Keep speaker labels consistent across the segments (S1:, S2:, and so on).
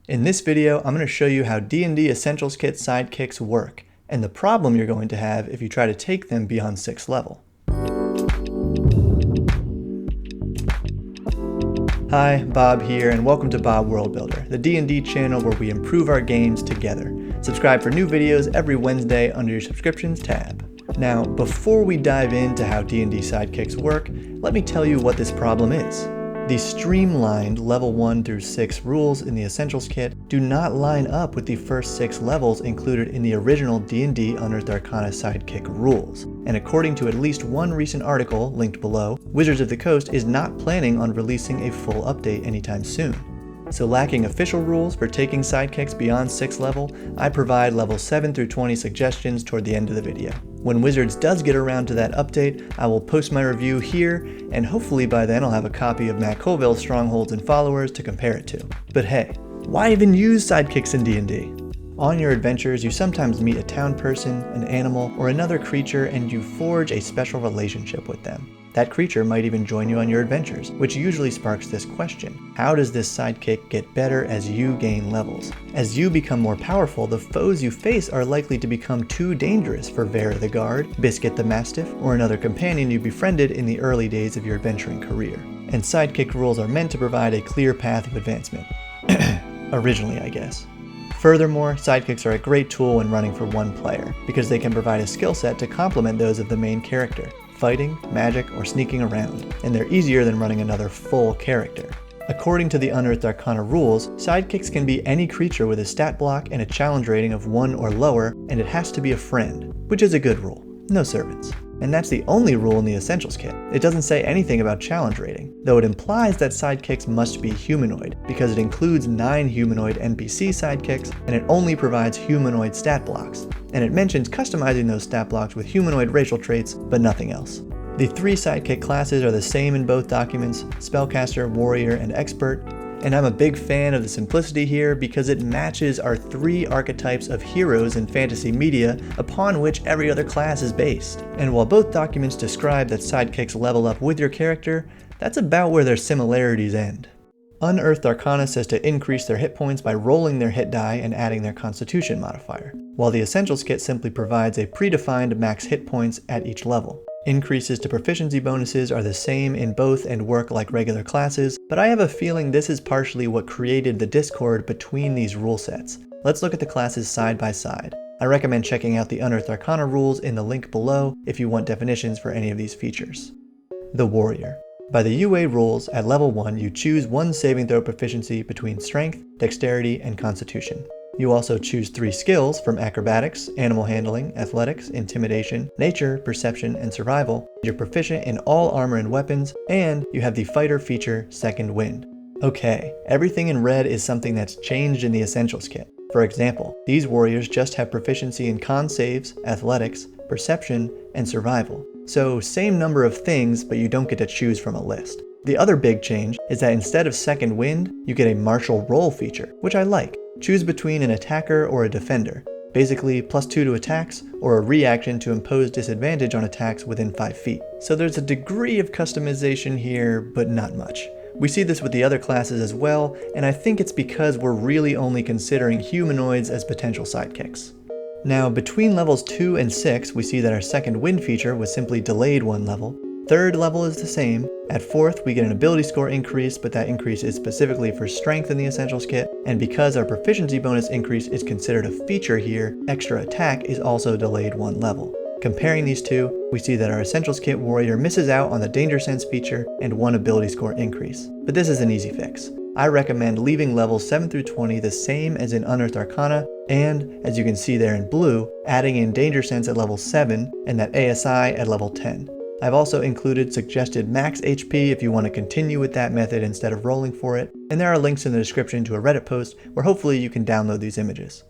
S1: In this video, I'm going to show you how D&D Essentials Kit sidekicks work, and the problem you're going to have if you try to take them beyond 6th level. Hi, Bob here, and welcome to Bob World Builder, the D&D channel where we improve our games together. Subscribe for new videos every Wednesday under your subscriptions tab. Now, before we dive into how D&D sidekicks work, let me tell you what this problem is. The streamlined level 1 through 6 rules in the Essentials Kit do not line up with the first 6 levels included in the original D&D Unearthed Arcana sidekick rules. And according to at least one recent article, linked below, Wizards of the Coast is not planning on releasing a full update anytime soon. So lacking official rules for taking sidekicks beyond 6th level, I provide level 7 through 20 suggestions toward the end of the video. When Wizards does get around to that update, I will post my review here, and hopefully by then I'll have a copy of Matt Colville's Strongholds and Followers to compare it to. But hey, why even use sidekicks in D&D? On your adventures, you sometimes meet a town person, an animal, or another creature, and you forge a special relationship with them. That creature might even join you on your adventures, which usually sparks this question: how does this sidekick get better as you gain levels? As you become more powerful, the foes you face are likely to become too dangerous for Vera the Guard, Biscuit the Mastiff, or another companion you befriended in the early days of your adventuring career. And sidekick rules are meant to provide a clear path of advancement. Originally, I guess. Furthermore, sidekicks are a great tool when running for one player, because they can provide a skill set to complement those of the main character: fighting, magic, or sneaking around, and they're easier than running another full character. According to the Unearthed Arcana rules, sidekicks can be any creature with a stat block and a challenge rating of 1 or lower, and it has to be a friend, which is a good rule. No servants. And that's the only rule in the Essentials Kit. It doesn't say anything about challenge rating, though it implies that sidekicks must be humanoid, because it includes 9 humanoid NPC sidekicks, and it only provides humanoid stat blocks. And it mentions customizing those stat blocks with humanoid racial traits, but nothing else. The 3 sidekick classes are the same in both documents: Spellcaster, Warrior, and Expert. And I'm a big fan of the simplicity here because it matches our 3 archetypes of heroes in fantasy media upon which every other class is based. And while both documents describe that sidekicks level up with your character, that's about where their similarities end. Unearthed Arcana says to increase their hit points by rolling their hit die and adding their Constitution modifier, while the Essentials Kit simply provides a predefined max hit points at each level. Increases to proficiency bonuses are the same in both and work like regular classes, but I have a feeling this is partially what created the discord between these rule sets. Let's look at the classes side by side. I recommend checking out the Unearthed Arcana rules in the link below if you want definitions for any of these features. The Warrior. By the UA rules, at level 1 you choose 1 saving throw proficiency between Strength, Dexterity, and Constitution. You also choose 3 skills from Acrobatics, Animal Handling, Athletics, Intimidation, Nature, Perception, and Survival. You're proficient in all armor and weapons, and you have the Fighter feature, Second Wind. Okay, everything in red is something that's changed in the Essentials Kit. For example, these warriors just have proficiency in Con saves, Athletics, Perception, and Survival. So same number of things, but you don't get to choose from a list. The other big change is that instead of Second Wind, you get a Martial Roll feature, which I like. Choose between an attacker or a defender. Basically, +2 to attacks, or a reaction to impose disadvantage on attacks within 5 feet. So there's a degree of customization here, but not much. We see this with the other classes as well, and I think it's because we're really only considering humanoids as potential sidekicks. Now, between levels 2 and 6, we see that our Second Wind feature was simply delayed 1 level. 3rd level is the same. At 4th, we get an ability score increase, but that increase is specifically for strength in the Essentials Kit, and because our proficiency bonus increase is considered a feature here, extra attack is also delayed 1 level. Comparing these two, we see that our Essentials Kit Warrior misses out on the Danger Sense feature and 1 ability score increase. But this is an easy fix. I recommend leaving levels 7 through 20 the same as in Unearthed Arcana, and, as you can see there in blue, adding in Danger Sense at level 7 and that ASI at level 10. I've also included suggested max HP if you want to continue with that method instead of rolling for it, and there are links in the description to a Reddit post where hopefully you can download these images.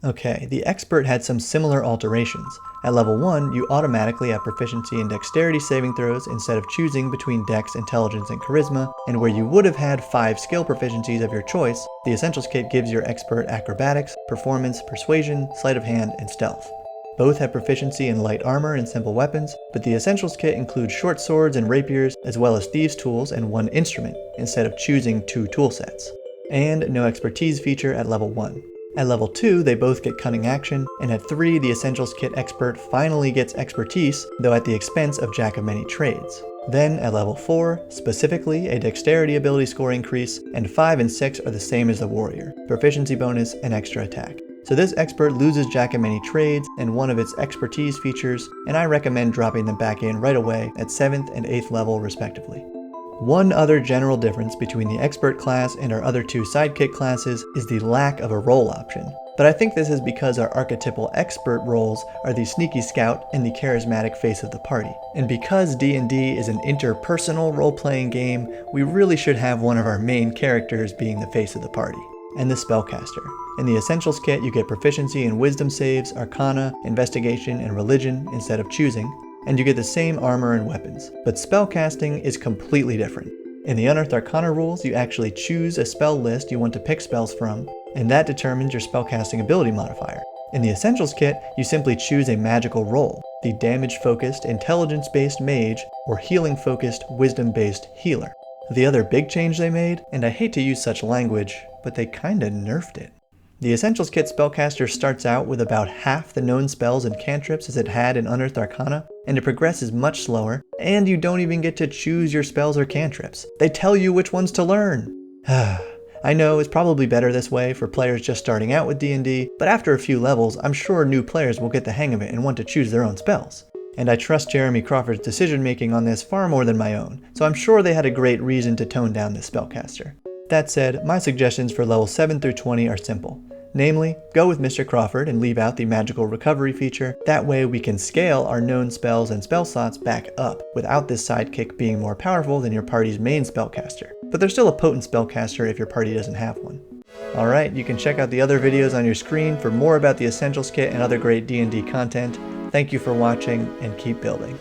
S1: Okay, the Expert had some similar alterations. At level 1, you automatically have proficiency in Dexterity saving throws instead of choosing between Dex, Intelligence, and Charisma, and where you would have had 5 skill proficiencies of your choice, the Essentials Kit gives your Expert Acrobatics, Performance, Persuasion, Sleight of Hand, and Stealth. Both have proficiency in light armor and simple weapons, but the Essentials Kit includes short swords and rapiers, as well as thieves' tools and 1 instrument, instead of choosing 2 tool sets. and no expertise feature at level 1. At level 2, they both get cunning action, and at 3, the Essentials Kit Expert finally gets expertise, though at the expense of Jack of Many Trades. Then, at level 4, specifically a dexterity ability score increase, and 5 and 6 are the same as the warrior, proficiency bonus and extra attack. So this expert loses Jack of Many Trades and one of its expertise features, and I recommend dropping them back in right away at 7th and 8th level respectively. One other general difference between the expert class and our other two sidekick classes is the lack of a role option. But I think this is because our archetypal expert roles are the sneaky scout and the charismatic face of the party. And because D&D is an interpersonal role-playing game, we really should have one of our main characters being the face of the party. And the Spellcaster. In the Essentials Kit, you get proficiency in Wisdom saves, Arcana, Investigation, and Religion instead of choosing, and you get the same armor and weapons. But spellcasting is completely different. In the Unearthed Arcana rules, you actually choose a spell list you want to pick spells from, and that determines your spellcasting ability modifier. In the Essentials Kit, you simply choose a magical role, the damage-focused, intelligence-based mage, or healing-focused, wisdom-based healer. The other big change they made, and I hate to use such language, but they kinda nerfed it. The Essentials Kit Spellcaster starts out with about half the known spells and cantrips as it had in Unearthed Arcana, and it progresses much slower, and you don't even get to choose your spells or cantrips. They tell you which ones to learn. I know it's probably better this way for players just starting out with D&D, but after a few levels, I'm sure new players will get the hang of it and want to choose their own spells. And I trust Jeremy Crawford's decision making on this far more than my own, so I'm sure they had a great reason to tone down this spellcaster. That said, my suggestions for levels 7 through 20 are simple. Namely, go with Mr. Crawford and leave out the magical recovery feature. That way we can scale our known spells and spell slots back up without this sidekick being more powerful than your party's main spellcaster. But they're still a potent spellcaster if your party doesn't have one. Alright, you can check out the other videos on your screen for more about the Essentials Kit and other great D&D content. Thank you for watching, and keep building.